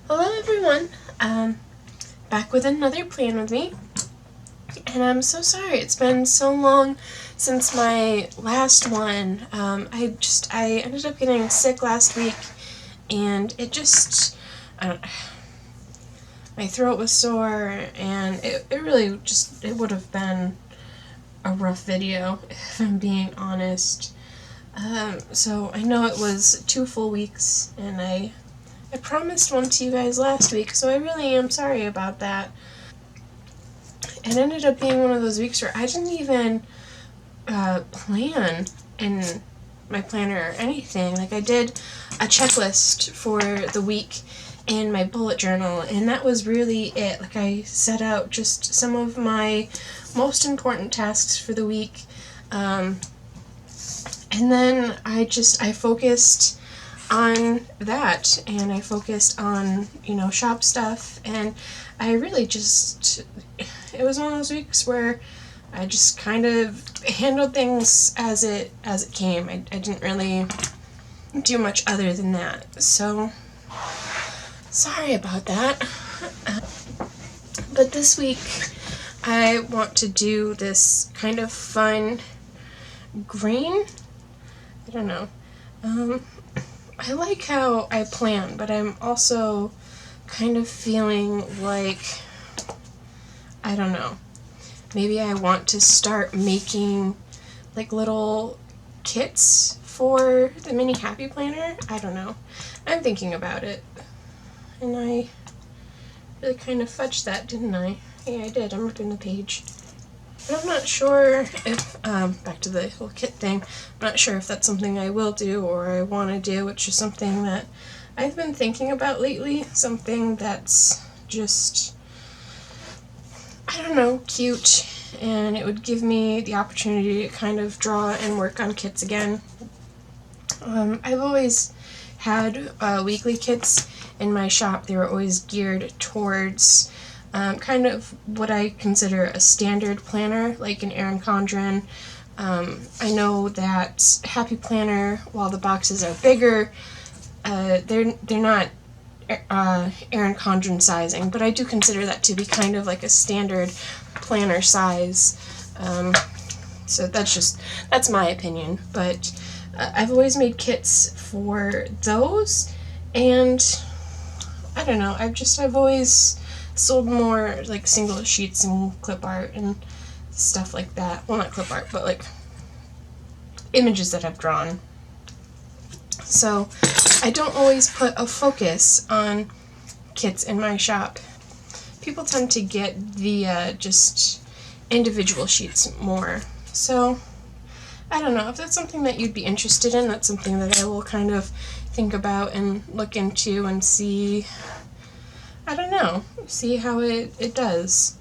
Hello everyone, back with another plan with me, and I'm so sorry it's been so long since my last one. I ended up getting sick last week, and I don't, my throat was sore, and it really it would have been a rough video, if I'm being honest. So I know it was 2 full weeks, and I promised one to you guys last week, so I really am sorry about that. It ended up being one of those weeks where I didn't even plan in my planner or anything. Like, I did a checklist for the week in my bullet journal, and that was really it. Like, I set out just some of my most important tasks for the week, and then I focused on that, and I focused on, shop stuff, and I really it was one of those weeks where I just kind of handled things as it came. I didn't really do much other than that, so sorry about that. But this week I want to do this kind of fun green, I don't know, I like how I plan, but I'm also kind of feeling like, I don't know, maybe I want to start making like little kits for the mini happy planner. I don't know. I'm thinking about it. And I really kind of fudged that, didn't I? Yeah, I did. I'm ripping the page. But I'm not sure if, back to the whole kit thing, I'm not sure if that's something I will do or I want to do. It's just something that I've been thinking about lately. Something that's just, I don't know, cute, and it would give me the opportunity to kind of draw and work on kits again. I've always had weekly kits in my shop. They were always geared towards kind of what I consider a standard planner, like an Erin Condren. I know that Happy Planner, while the boxes are bigger, they're not Erin Condren sizing, but I do consider that to be kind of like a standard planner size. So that's my opinion, but I've always made kits for those, and I don't know, I've always sold more like single sheets and clip art and stuff like that. Well, not clip art, but like images that I've drawn. So I don't always put a focus on kits in my shop. People tend to get the just individual sheets more. So I don't know if that's something that you'd be interested in. That's something that I will kind of think about and look into and see, I don't know, see how it does.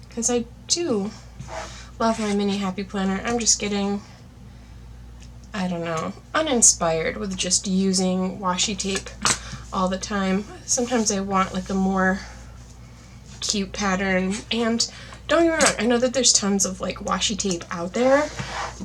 Because I do love my mini happy planner. I'm just getting, I don't know, uninspired with just using washi tape all the time. Sometimes I want like a more cute pattern, and don't get me wrong, I know that there's tons of like washi tape out there,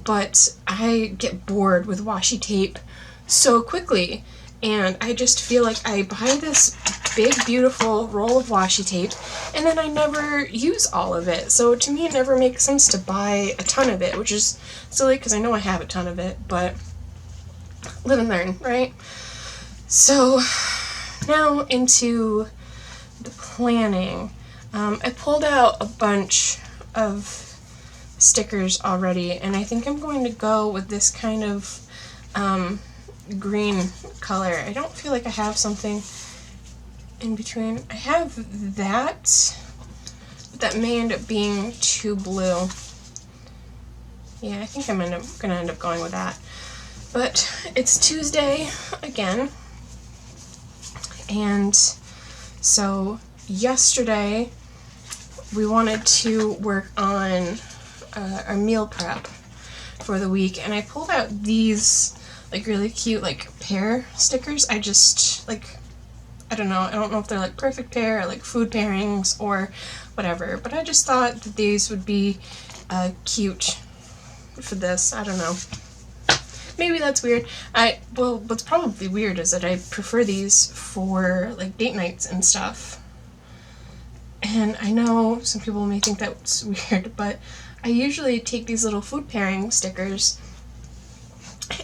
but I get bored with washi tape so quickly, and I just feel like I buy this big beautiful roll of washi tape and then I never use all of it. So to me it never makes sense to buy a ton of it, which is silly because I know I have a ton of it, but live and learn, right? So now into the planning. I pulled out a bunch of stickers already, and I think I'm going to go with this kind of green color. I don't feel like I have something in between. I have that, but that may end up being too blue. Yeah, I think I'm gonna end up going with that. But it's Tuesday again, and so yesterday we wanted to work on our meal prep for the week, and I pulled out these like really cute like pear stickers. I don't know if they're like perfect pair or like food pairings or whatever, but I just thought that these would be cute for this. I don't know. maybe that's weird. Well, what's probably weird is that I prefer these for like date nights and stuff. And I know some people may think that's weird, but I usually take these little food pairing stickers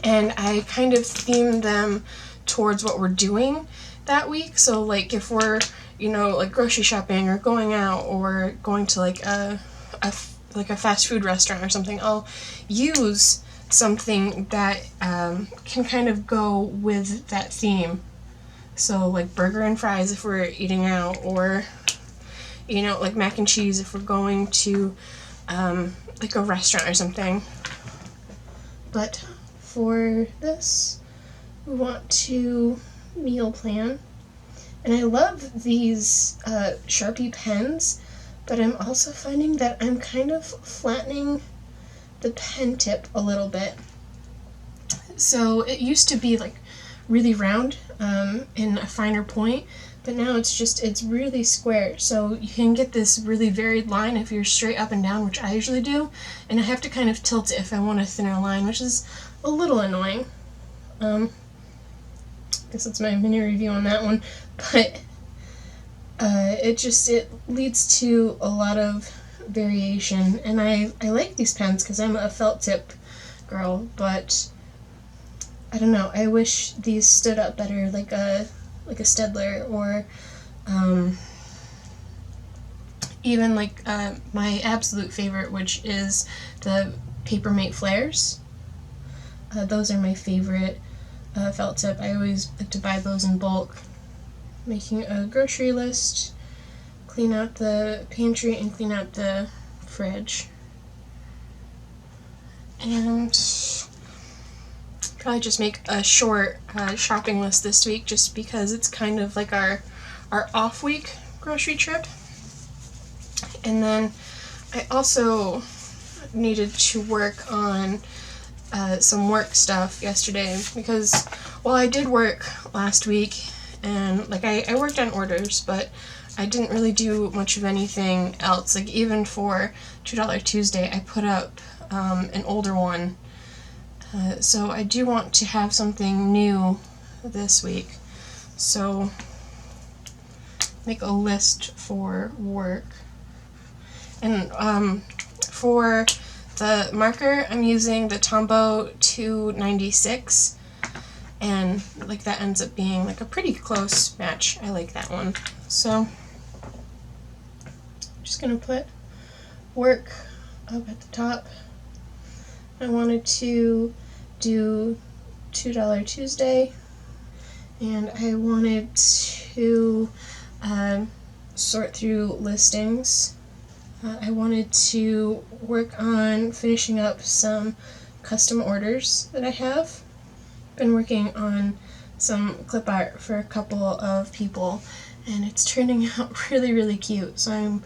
and I kind of theme them towards what we're doing that week. So like if we're, like grocery shopping or going out or going to like a fast food restaurant or something, I'll use something that can kind of go with that theme. So like burger and fries if we're eating out, or like mac and cheese if we're going to like a restaurant or something. But for this, we want to meal plan. And I love these Sharpie pens, but I'm also finding that I'm kind of flattening the pen tip a little bit. So it used to be like really round in a finer point, but now it's really square. So you can get this really varied line if you're straight up and down, which I usually do, and I have to kind of tilt it if I want a thinner line, which is a little annoying. I guess that's my mini review on that one, but it leads to a lot of variation, and I like these pens because I'm a felt tip girl, but I don't know, I wish these stood up better like a Stedler, or even like my absolute favorite, which is the Papermate Flares. Those are my favorite felt tip. I always like to buy those in bulk. Making a grocery list, clean out the pantry and clean out the fridge. And probably just make a short shopping list this week, just because it's kind of like our off week grocery trip. And then I also needed to work on some work stuff yesterday, because while I did work last week and like I worked on orders, but I didn't really do much of anything else. Like even for $2 Tuesday, I put up an older one. So I do want to have something new this week. So make a list for work. And for the marker, I'm using the Tombow 296, and like that ends up being like a pretty close match. I like that one. So I'm just gonna put work up at the top. I wanted to do $2 Tuesday, and I wanted to sort through listings. I wanted to work on finishing up some custom orders that I have. Been working on some clip art for a couple of people, and it's turning out really, really cute. So I'm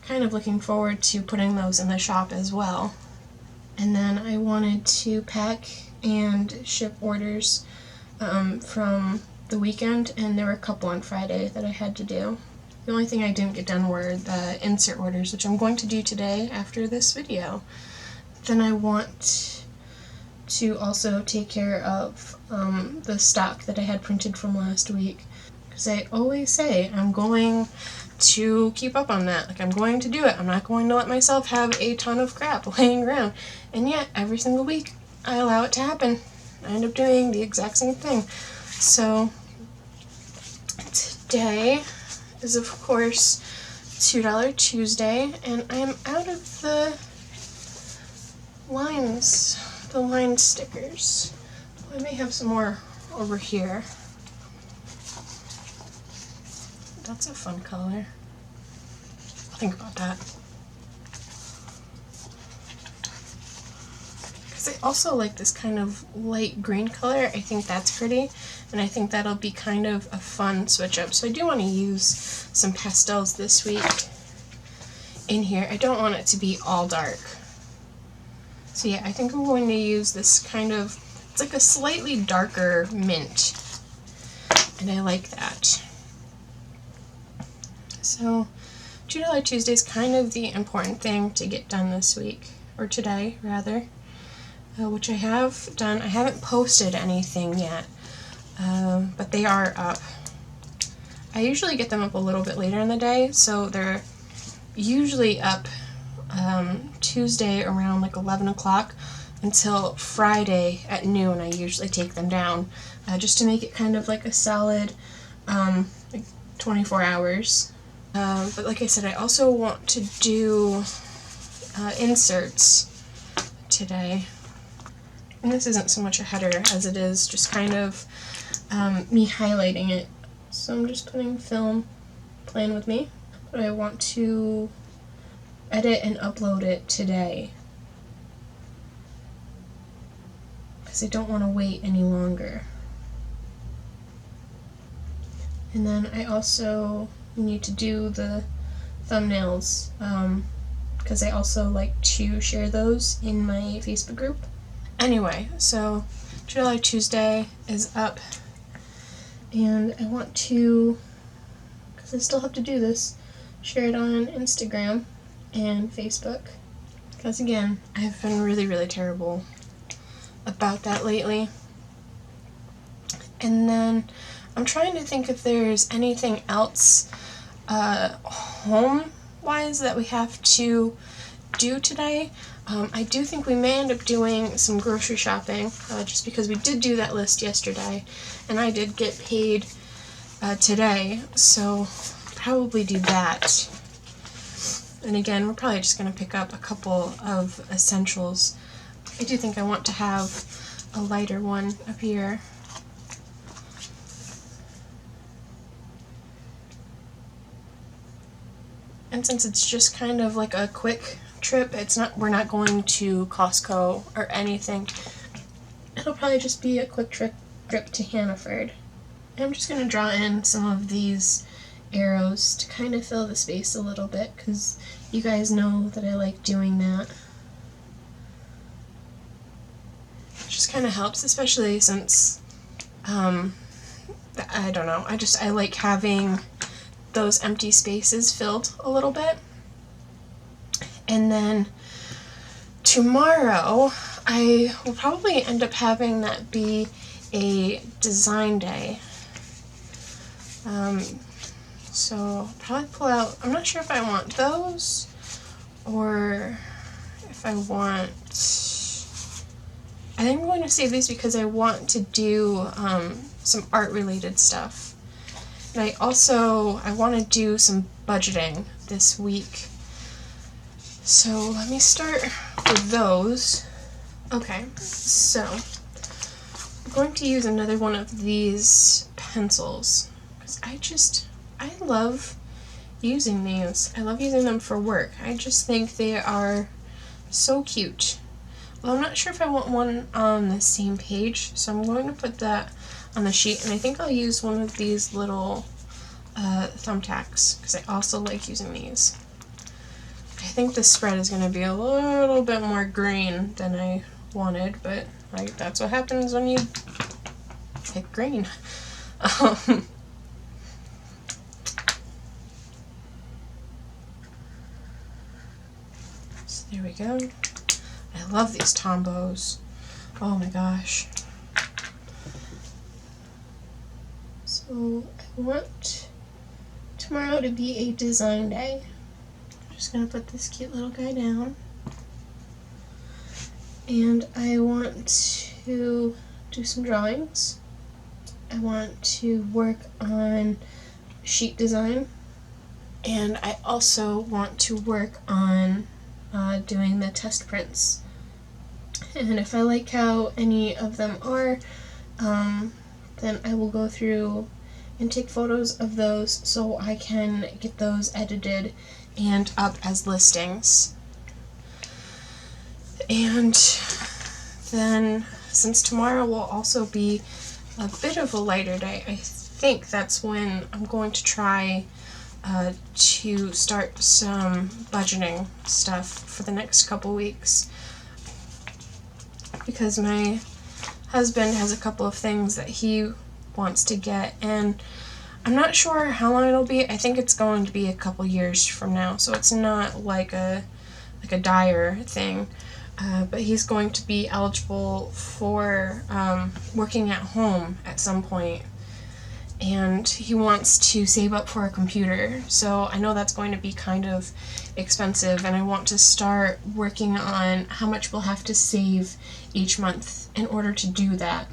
kind of looking forward to putting those in the shop as well. And then I wanted to pack and ship orders from the weekend, and there were a couple on Friday that I had to do. The only thing I didn't get done were the insert orders, which I'm going to do today after this video. Then I want to also take care of the stock that I had printed from last week, because I always say I'm going to keep up on that. Like, I'm going to do it. I'm not going to let myself have a ton of crap laying around. And yet, every single week, I allow it to happen. I end up doing the exact same thing. So, today is, of course, $2 Tuesday, and I'm out of the lines, the line stickers. I may have some more over here. That's a fun color. I'll think about that. Because I also like this kind of light green color. I think that's pretty, and I think that'll be kind of a fun switch up. So I do want to use some pastels this week in here. I don't want it to be all dark. So yeah, I think I'm going to use this kind of, it's like a slightly darker mint, and I like that. So $2 Tuesday is kind of the important thing to get done this week, or today rather. which I have done. I haven't posted anything yet, but they are up. I usually get them up a little bit later in the day, so they're usually up Tuesday around like 11 o'clock until Friday at noon. I usually take them down just to make it kind of like a solid like 24 hours. But like I said, I also want to do inserts today. And this isn't so much a header as it is just kind of me highlighting it. So I'm just putting film, Plan With Me, but I want to edit and upload it today because I don't want to wait any longer. And then I also need to do the thumbnails because I also like to share those in my Facebook group. Anyway, so July Tuesday is up, and I want to, because I still have to do this, share it on Instagram and Facebook, because again, I've been really, really terrible about that lately. And then I'm trying to think if there's anything else home-wise that we have to do today. I do think we may end up doing some grocery shopping, just because we did do that list yesterday, and I did get paid today, so probably do that. And again, we're probably just going to pick up a couple of essentials. I do think I want to have a lighter one up here. And since it's just kind of like a quick trip, we're not going to Costco or anything. It'll probably just be a quick trip to Hannaford. I'm just going to draw in some of these arrows to kind of fill the space a little bit, because you guys know that I like doing that. It just kind of helps, especially since, I don't know, I like having those empty spaces filled a little bit. And then tomorrow, I will probably end up having that be a design day. So I'll probably pull out, I'm not sure if I want those or if I want, I think I'm going to save these because I want to do some art related stuff. And I want to do some budgeting this week. So let me start with those. Okay, so I'm going to use another one of these pencils because I love using these. I love using them for work. I just think they are so cute. Well, I'm not sure if I want one on the same page, so I'm going to put that on the sheet, and I think I'll use one of these little thumbtacks because I also like using these. I think the spread is going to be a little bit more green than I wanted, but that's what happens when you pick green. So there we go. I love these Tombos. Oh my gosh. So I want tomorrow to be a design day. I'm just going to put this cute little guy down. And I want to do some drawings. I want to work on sheet design. And I also want to work on doing the test prints. And if I like how any of them are, then I will go through and take photos of those so I can get those edited and up as listings. And then, since tomorrow will also be a bit of a lighter day, I think that's when I'm going to try to start some budgeting stuff for the next couple weeks, because my husband has a couple of things that he wants to get, and I'm not sure how long it'll be. I think it's going to be a couple years from now, so it's not like a dire thing, but he's going to be eligible for working at home at some point, and he wants to save up for a computer. So I know that's going to be kind of expensive, and I want to start working on how much we'll have to save each month in order to do that,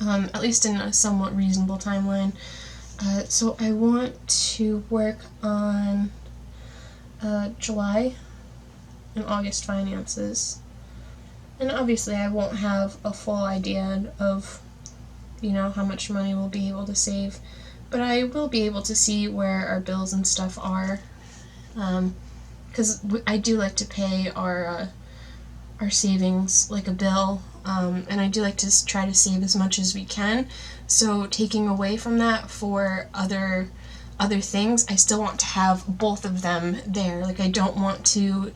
at least in a somewhat reasonable timeline. So I want to work on July and August finances. And obviously I won't have a full idea of, how much money we'll be able to save, but I will be able to see where our bills and stuff are, because I do like to pay our savings like a bill, and I do like to try to save as much as we can. So taking away from that for other things, I still want to have both of them there. Like, I don't want to,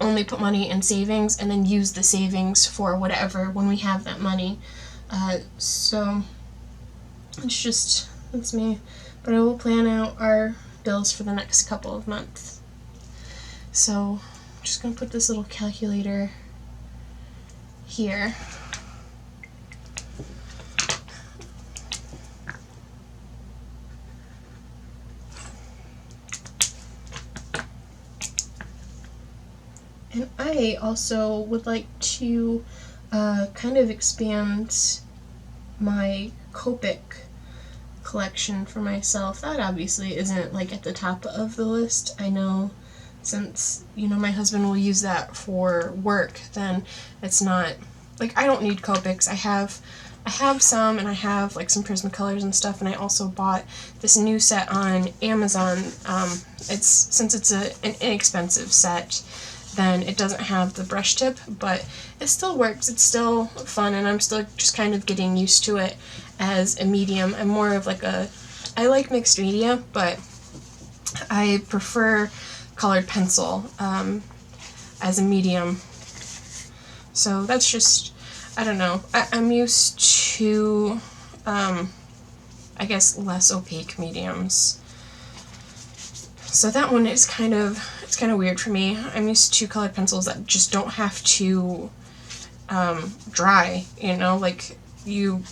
only put money in savings and then use the savings for whatever when we have that money. So that's me. But I will plan out our bills for the next couple of months. So I'm just going to put this little calculator here. And I also would like to kind of expand my Copic collection for myself. That obviously isn't like at the top of the list. I know, since my husband will use that for work, then it's not like I don't need Copics. I have some, and I have like some Prismacolors and stuff, and I also bought this new set on Amazon. Since it's an inexpensive set, then it doesn't have the brush tip, but it still works. It's still fun, and I'm still just kind of getting used to it as a medium. I'm more of like I like mixed media, but I prefer colored pencil as a medium. So that's just, I don't know. I'm used to, I guess, less opaque mediums. So that one is kind of weird for me. I'm used to colored pencils that just don't have to dry, like you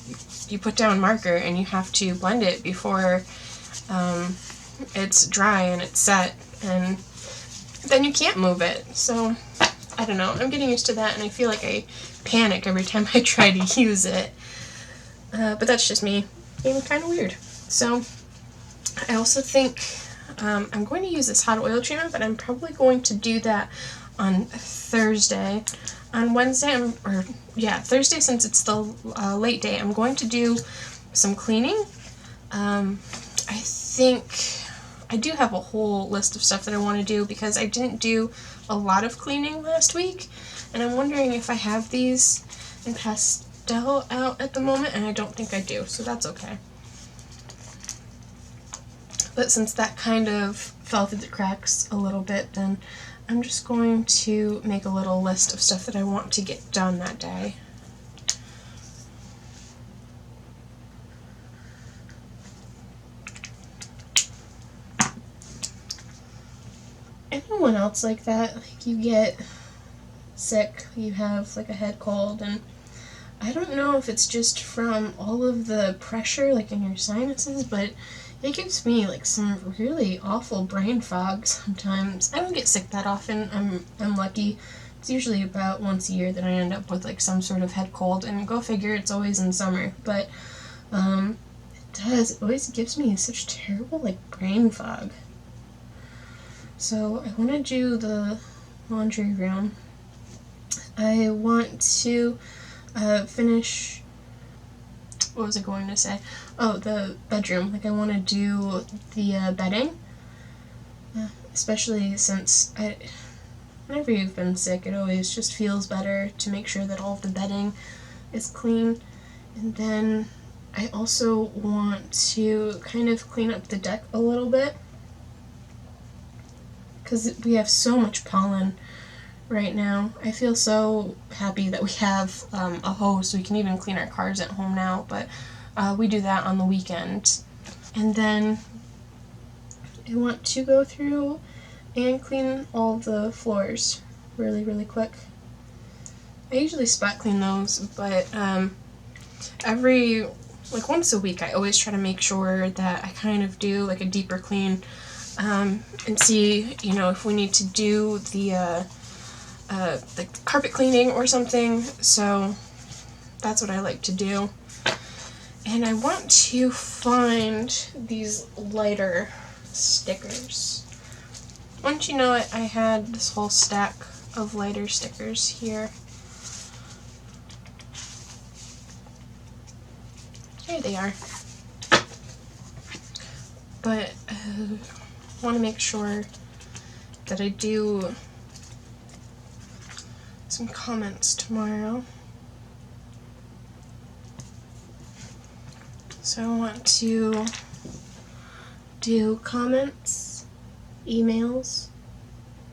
put down marker and you have to blend it before it's dry and it's set, and then you can't move it. So I don't know, I'm getting used to that, and I feel like I panic every time I try to use it. But that's just me being kind of weird. So I also think I'm going to use this hot oil treatment, but I'm probably going to do that on Thursday. On Wednesday, Thursday, since it's the late day, I'm going to do some cleaning. I think I do have a whole list of stuff that I want to do, because I didn't do a lot of cleaning last week, and I'm wondering if I have these in pastel out at the moment, and I don't think I do, so that's okay. But since that kind of fell through the cracks a little bit, then I'm just going to make a little list of stuff that I want to get done that day. Anyone else like that? Like, you get sick, you have like a head cold, and I don't know if it's just from all of the pressure like in your sinuses, but it gives me like some really awful brain fog sometimes. I don't get sick that often. I'm lucky. It's usually about once a year that I end up with like some sort of head cold, and go figure, it's always in summer. But it always gives me such terrible like brain fog. So I want to do the laundry room. I want to finish, what was I going to say? Oh, the bedroom. Like, I want to do the bedding, especially since whenever you've been sick, it always just feels better to make sure that all of the bedding is clean. And then I also want to kind of clean up the deck a little bit, because we have so much pollen right now. I feel so happy that we have a hose, so we can even clean our cars at home now, but we do that on the weekend. And then I want to go through and clean all the floors. really, really quick. I usually spot clean those, but once a week I always try to make sure that I kind of do like a deeper clean and see, if we need to do the carpet cleaning or something. So that's what I like to do. And I want to find these lighter stickers. Once you know it, I had this whole stack of lighter stickers here. Here they are. But I want to make sure that I do some comments tomorrow. So I want to do comments, emails.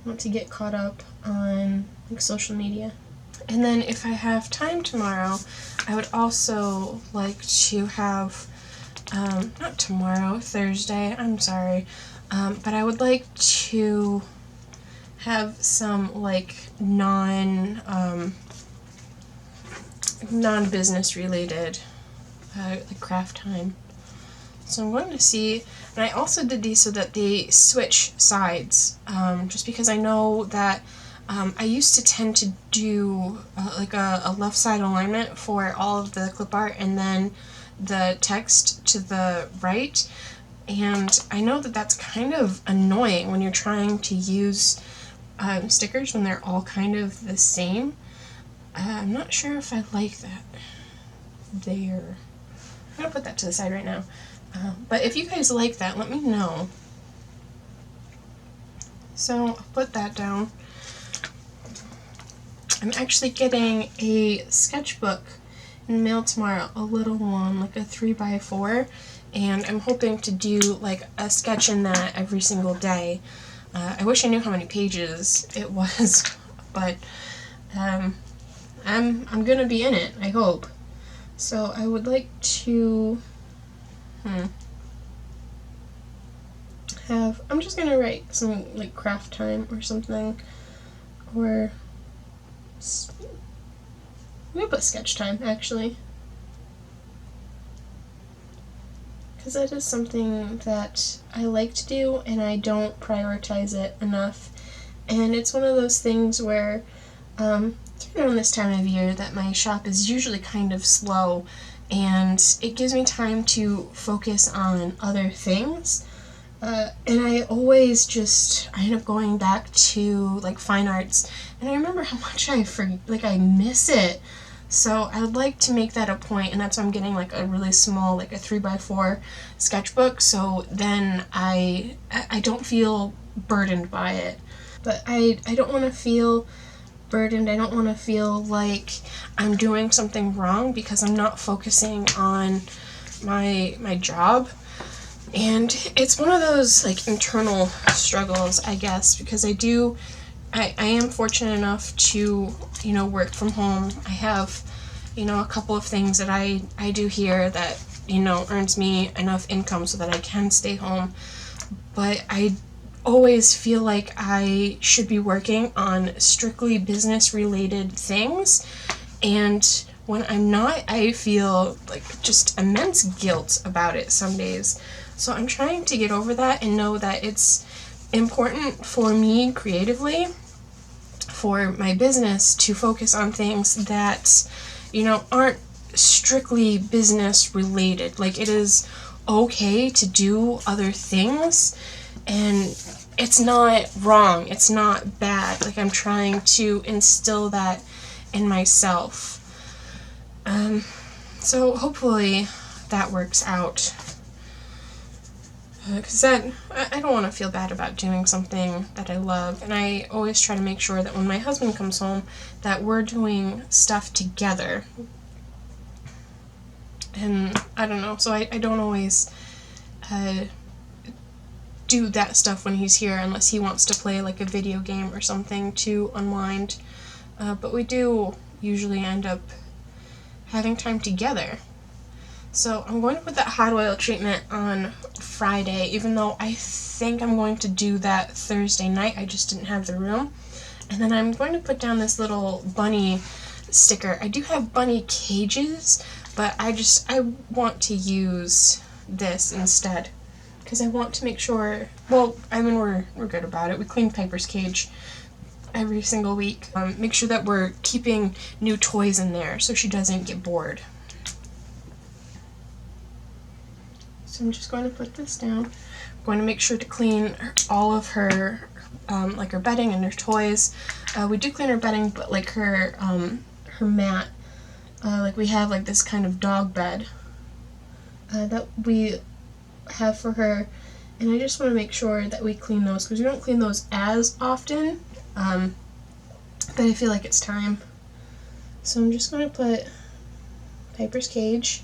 I want to get caught up on social media. And then if I have time tomorrow, I would also like to have, not tomorrow, Thursday, I'm sorry, but I would like to have some non-business related craft time. So I'm going to see, and I also did these so that they switch sides, just because I know that I used to tend to do a left side alignment for all of the clip art and then the text to the right, and I know that that's kind of annoying when you're trying to use stickers when they're all kind of the same. I'm not sure if I like that there. I'm going to put that to the side right now. But if you guys like that, let me know. So I'll put that down. I'm actually getting a sketchbook in the mail tomorrow, a little one, like a 3x4, and I'm hoping to do like a sketch in that every single day. I wish I knew how many pages it was, but I'm gonna be in it, I hope. So I would like to I'm just gonna write some like craft time or something, or I'm gonna put sketch time actually, because that is something that I like to do and I don't prioritize it enough. And it's one of those things where it's around this time of year that my shop is usually kind of slow, and it gives me time to focus on other things. And I always I end up going back to like fine arts, and I remember how much I miss it. So I would like to make that a point, and that's why I'm getting like a really small, like a 3x4 sketchbook, so then I don't feel burdened by it. But I don't want to feel burdened. I don't want to feel like I'm doing something wrong because I'm not focusing on my job. And it's one of those like internal struggles, I guess, because I am fortunate enough to, work from home. I have, a couple of things that I do here that, earns me enough income so that I can stay home. But I always feel like I should be working on strictly business related things, and when I'm not, I feel like just immense guilt about it some days. So I'm trying to get over that and know that it's important for me creatively, for my business, to focus on things that, aren't strictly business related. Like, it is okay to do other things, and it's not wrong, it's not bad. Like, I'm trying to instill that in myself. So hopefully that works out. Because I don't want to feel bad about doing something that I love, and I always try to make sure that when my husband comes home that we're doing stuff together. And I don't know, so I don't always do that stuff when he's here unless he wants to play like a video game or something to unwind. But we do usually end up having time together. So I'm going to put that hot oil treatment on Friday, even though I think I'm going to do that Thursday night. I just didn't have the room. And then I'm going to put down this little bunny sticker. I do have bunny cages, but I want to use this instead because I want to make sure, well, I mean, we're good about it. We clean Piper's cage every single week. Make sure that we're keeping new toys in there so she doesn't get bored. So I'm just going to put this down. I'm going to make sure to clean all of her, like her bedding and her toys. We do clean her bedding, but like her mat, like we have like this kind of dog bed that we have for her, and I just want to make sure that we clean those because we don't clean those as often, but I feel like it's time. So I'm just going to put Piper's cage,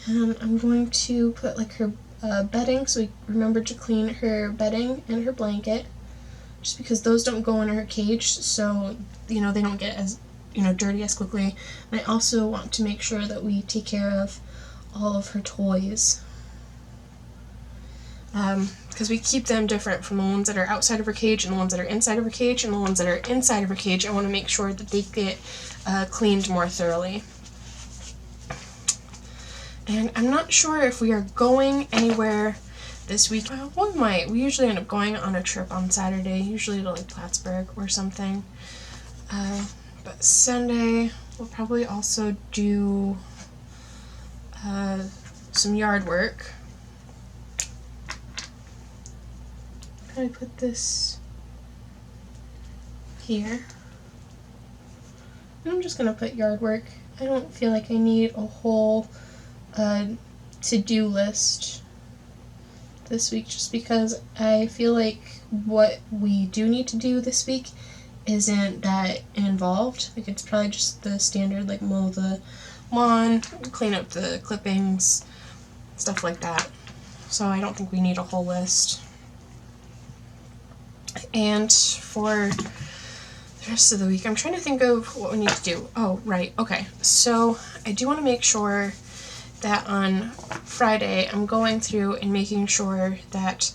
and I'm going to put like her bedding, so we remember to clean her bedding and her blanket, just because those don't go in her cage, so they don't get as dirty as quickly. And I also want to make sure that we take care of all of her toys, because we keep them different from the ones that are outside of her cage and the ones that are inside of her cage, and the ones that are inside of her cage I want to make sure that they get cleaned more thoroughly. And I'm not sure if we are going anywhere this week. Well, we might. We usually end up going on a trip on Saturday, usually to like Plattsburgh or something. But Sunday we'll probably also do some yard work. Probably put this here. And I'm just going to put yard work. I don't feel like I need a whole to-do list this week, just because I feel like what we do need to do this week isn't that involved. Like, it's probably just the standard, like mow the lawn, clean up the clippings, stuff like that. So I don't think we need a whole list. And for the rest of the week, I'm trying to think of what we need to do. Oh, right, okay. So I do want to make sure that on Friday I'm going through and making sure that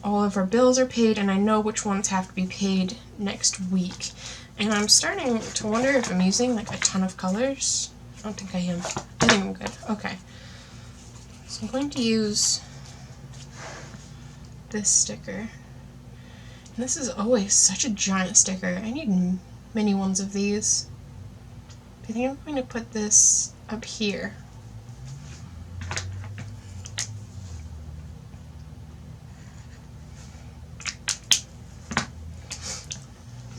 all of our bills are paid, and I know which ones have to be paid next week. And I'm starting to wonder if I'm using like a ton of colors. I don't think I am. I think I'm good. Okay. So I'm going to use this sticker. And this is always such a giant sticker. I need mini ones of these. I think I'm going to put this up here.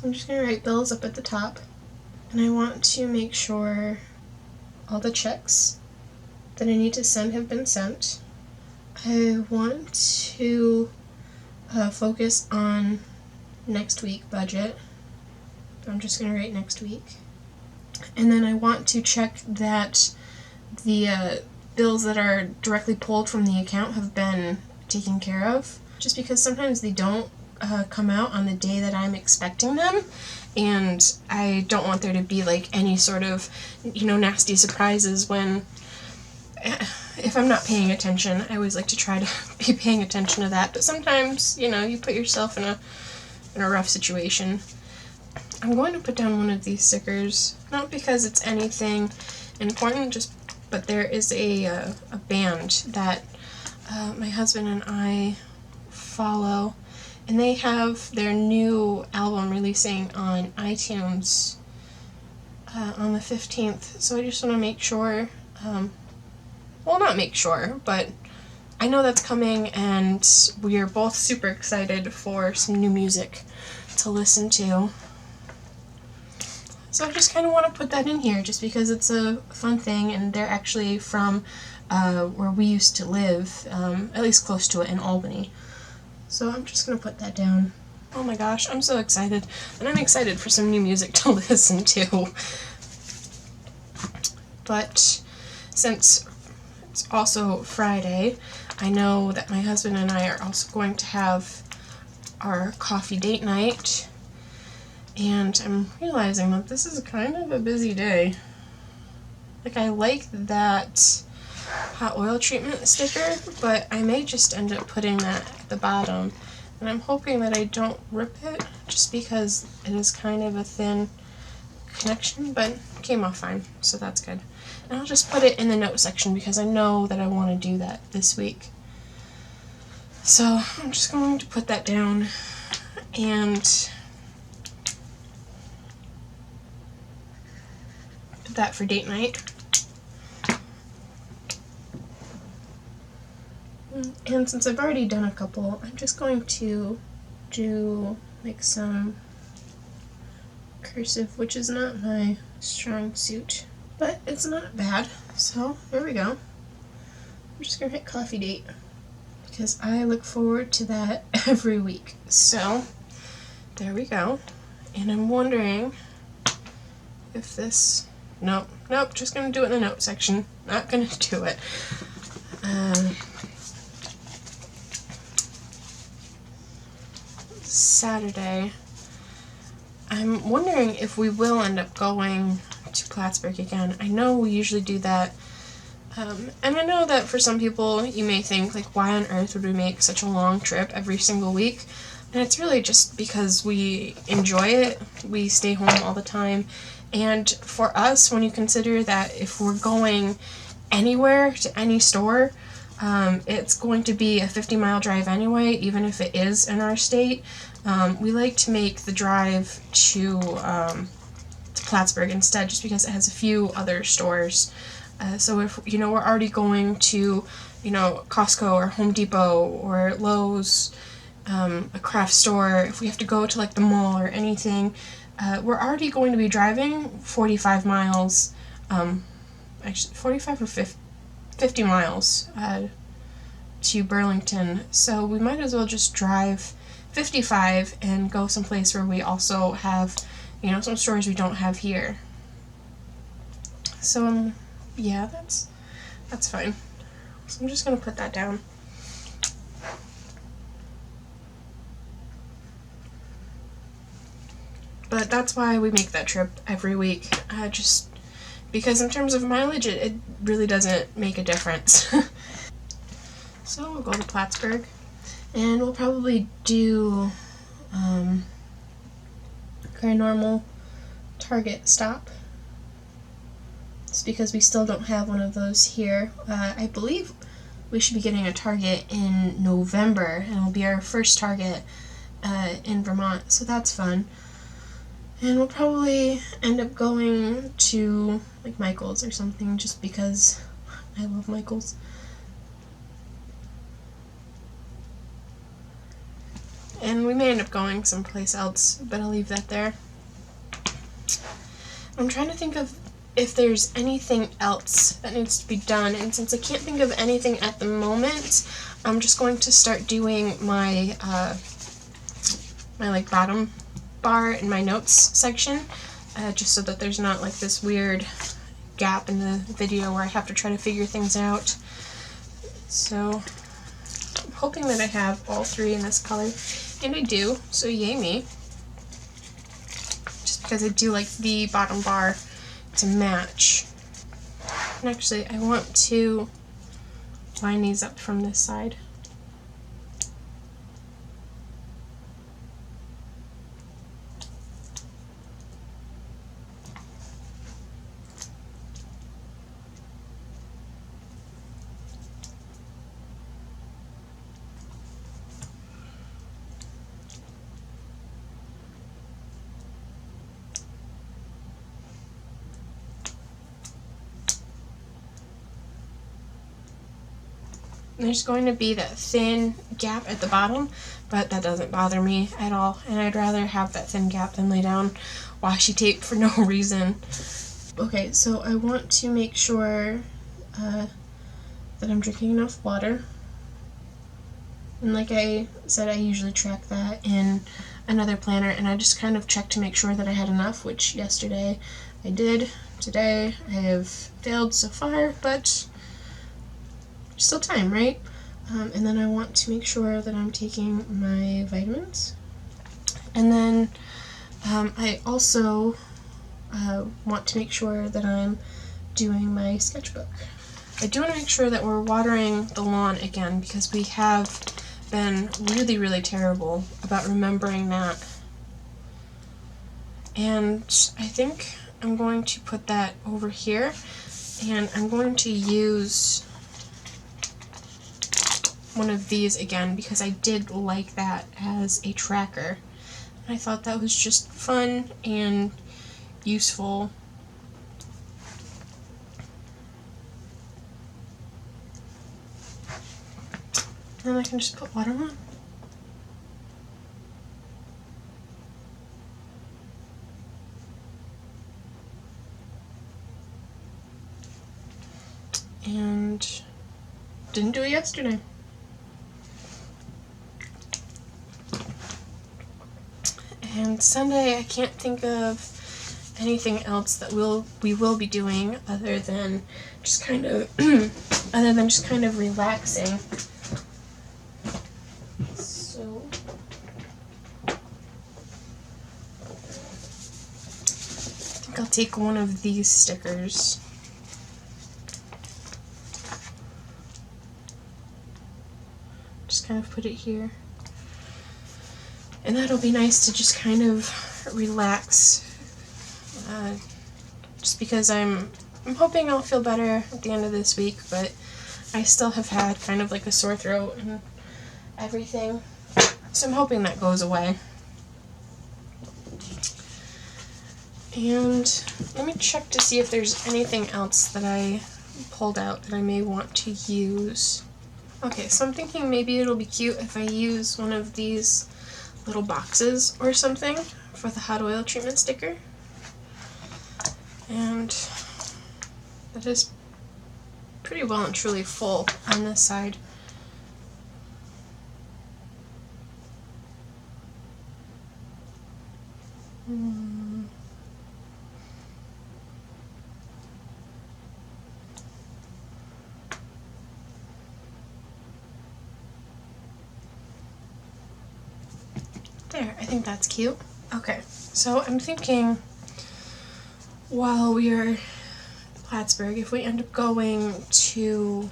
I'm just going to write bills up at the top, and I want to make sure all the checks that I need to send have been sent. I want to focus on next week budget. I'm just going to write next week. And then I want to check that the bills that are directly pulled from the account have been taken care of, just because sometimes they don't come out on the day that I'm expecting them, and I don't want there to be like any sort of nasty surprises when if I'm not paying attention. I always like to try to be paying attention to that, but sometimes you put yourself in a rough situation. I'm going to put down one of these stickers, not because it's anything important, but there is a band that my husband and I follow, and they have their new album releasing on iTunes on the 15th, so I just want to make sure, well, not make sure, but I know that's coming, and we are both super excited for some new music to listen to. So I just kind of want to put that in here just because it's a fun thing, and they're actually from where we used to live, at least close to it, in Albany. So I'm just going to put that down. Oh my gosh, I'm so excited. And I'm excited for some new music to listen to. But since it's also Friday, I know that my husband and I are also going to have our coffee date night. And I'm realizing that this is kind of a busy day. Like, I like that hot oil treatment sticker, but I may just end up putting that at the bottom. And I'm hoping that I don't rip it just because it is kind of a thin connection, but it came off fine, so that's good. And I'll just put it in the note section because I know that I want to do that this week. So I'm just going to put that down and put that for date night. And since I've already done a couple, I'm just going to do like some cursive, which is not my strong suit, but it's not bad. So there we go. I'm just gonna hit coffee date because I look forward to that every week. So there we go. And I'm wondering if this, nope, just gonna do it in the note section. Not gonna do it. Saturday, I'm wondering if we will end up going to Plattsburgh again. I know we usually do that, and I know that for some people you may think, like, why on earth would we make such a long trip every single week? And it's really just because we enjoy it. We stay home all the time, and for us, when you consider that if we're going anywhere to any store, it's going to be a 50-mile drive anyway, even if it is in our state. We like to make the drive to Plattsburgh instead, just because it has a few other stores. So if, we're already going to, Costco or Home Depot or Lowe's, a craft store, if we have to go to like the mall or anything, we're already going to be driving 45 miles, actually 45 or 50 miles to Burlington. So we might as well just drive 55 and go someplace where we also have, some stores we don't have here. So, yeah, that's fine. So I'm just going to put that down. But that's why we make that trip every week. Just because in terms of mileage, it really doesn't make a difference. So we'll go to Plattsburgh, and we'll probably do our normal Target stop. It's because we still don't have one of those here. I believe we should be getting a Target in November, and it'll be our first Target in Vermont, so that's fun. And we'll probably end up going to like Michael's or something, just because I love Michael's. And we may end up going someplace else, but I'll leave that there. I'm trying to think of if there's anything else that needs to be done, and since I can't think of anything at the moment, I'm just going to start doing my my like bottom bar in my notes section, just so that there's not like this weird gap in the video where I have to try to figure things out. So I'm hoping that I have all three in this color, and I do, so yay me. Just because I do like the bottom bar to match. And actually, I want to line these up from this side. There's going to be that thin gap at the bottom, but that doesn't bother me at all, and I'd rather have that thin gap than lay down washi tape for no reason. Okay, so I want to make sure that I'm drinking enough water, and like I said, I usually track that in another planner, and I just kind of checked to make sure that I had enough, which yesterday I did. Today I have failed so far, but still time, right? And then I want to make sure that I'm taking my vitamins. And then I also want to make sure that I'm doing my sketchbook. I do want to make sure that we're watering the lawn again, because we have been really, really terrible about remembering that. And I think I'm going to put that over here, and I'm going to use one of these again because I did like that as a tracker. I thought that was just fun and useful. And then I can just put water on. And didn't do it yesterday. And Sunday I can't think of anything else that we will be doing other than just kind of relaxing. So I think I'll take one of these stickers. Just kind of put it here. And that'll be nice to just kind of relax. Just because I'm hoping I'll feel better at the end of this week, but I still have had kind of like a sore throat and everything. So I'm hoping that goes away. And let me check to see if there's anything else that I pulled out that I may want to use. Okay, so I'm thinking maybe it'll be cute if I use one of these little boxes or something for the hot oil treatment sticker. And it is pretty well and truly full on this side. There, I think that's cute. Okay, so I'm thinking while we are in Plattsburgh, if we end up going to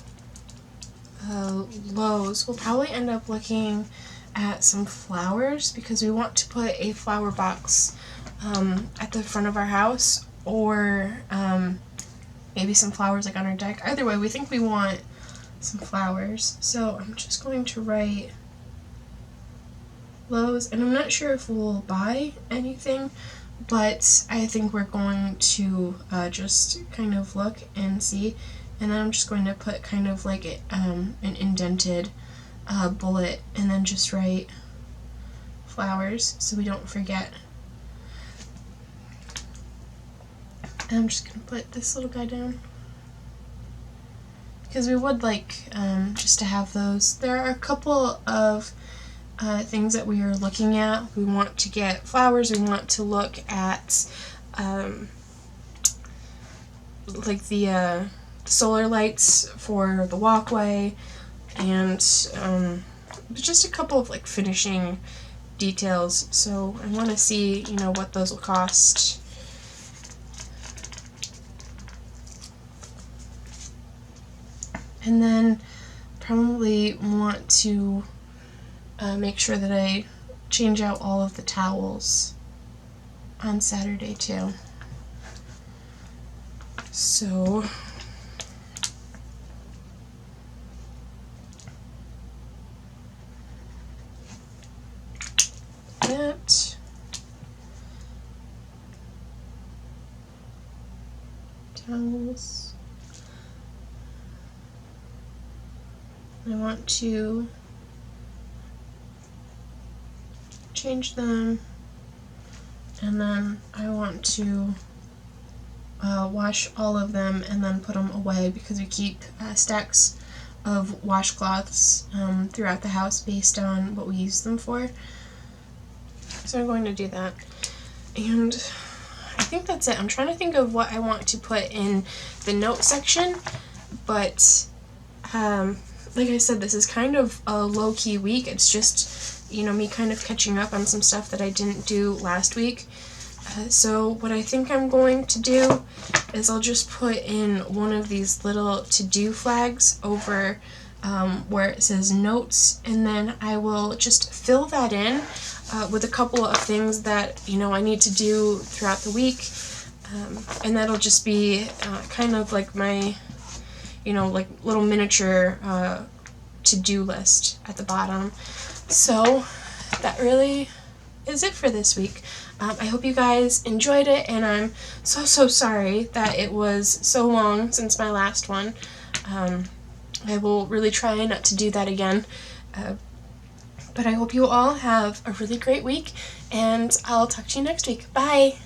Lowe's, we'll probably end up looking at some flowers because we want to put a flower box at the front of our house, or maybe some flowers like on our deck. Either way, we think we want some flowers. So I'm just going to write Lowe's, and I'm not sure if we'll buy anything, but I think we're going to just kind of look and see, and then I'm just going to put kind of like an indented bullet and then just write flowers so we don't forget. And I'm just going to put this little guy down because we would like just to have those. There are a couple of things that we are looking at. We want to get flowers. We want to look at like the solar lights for the walkway, and just a couple of like finishing details. So I want to see, you know, what those will cost. And then probably want to make sure that I change out all of the towels on Saturday too. So that towels. I want to change them, and then I want to wash all of them and then put them away because we keep stacks of washcloths throughout the house based on what we use them for. So I'm going to do that, and I think that's it. I'm trying to think of what I want to put in the note section, but like I said, this is kind of a low-key week. It's just, you know, me kind of catching up on some stuff that I didn't do last week. So what I think I'm going to do is I'll just put in one of these little to-do flags over where it says notes, and then I will just fill that in with a couple of things that I need to do throughout the week, and that'll just be kind of like my like little miniature to-do list at the bottom. So that really is it for this week. I hope you guys enjoyed it, and I'm so sorry that it was so long since my last one. I will really try not to do that again. But I hope you all have a really great week, and I'll talk to you next week. Bye!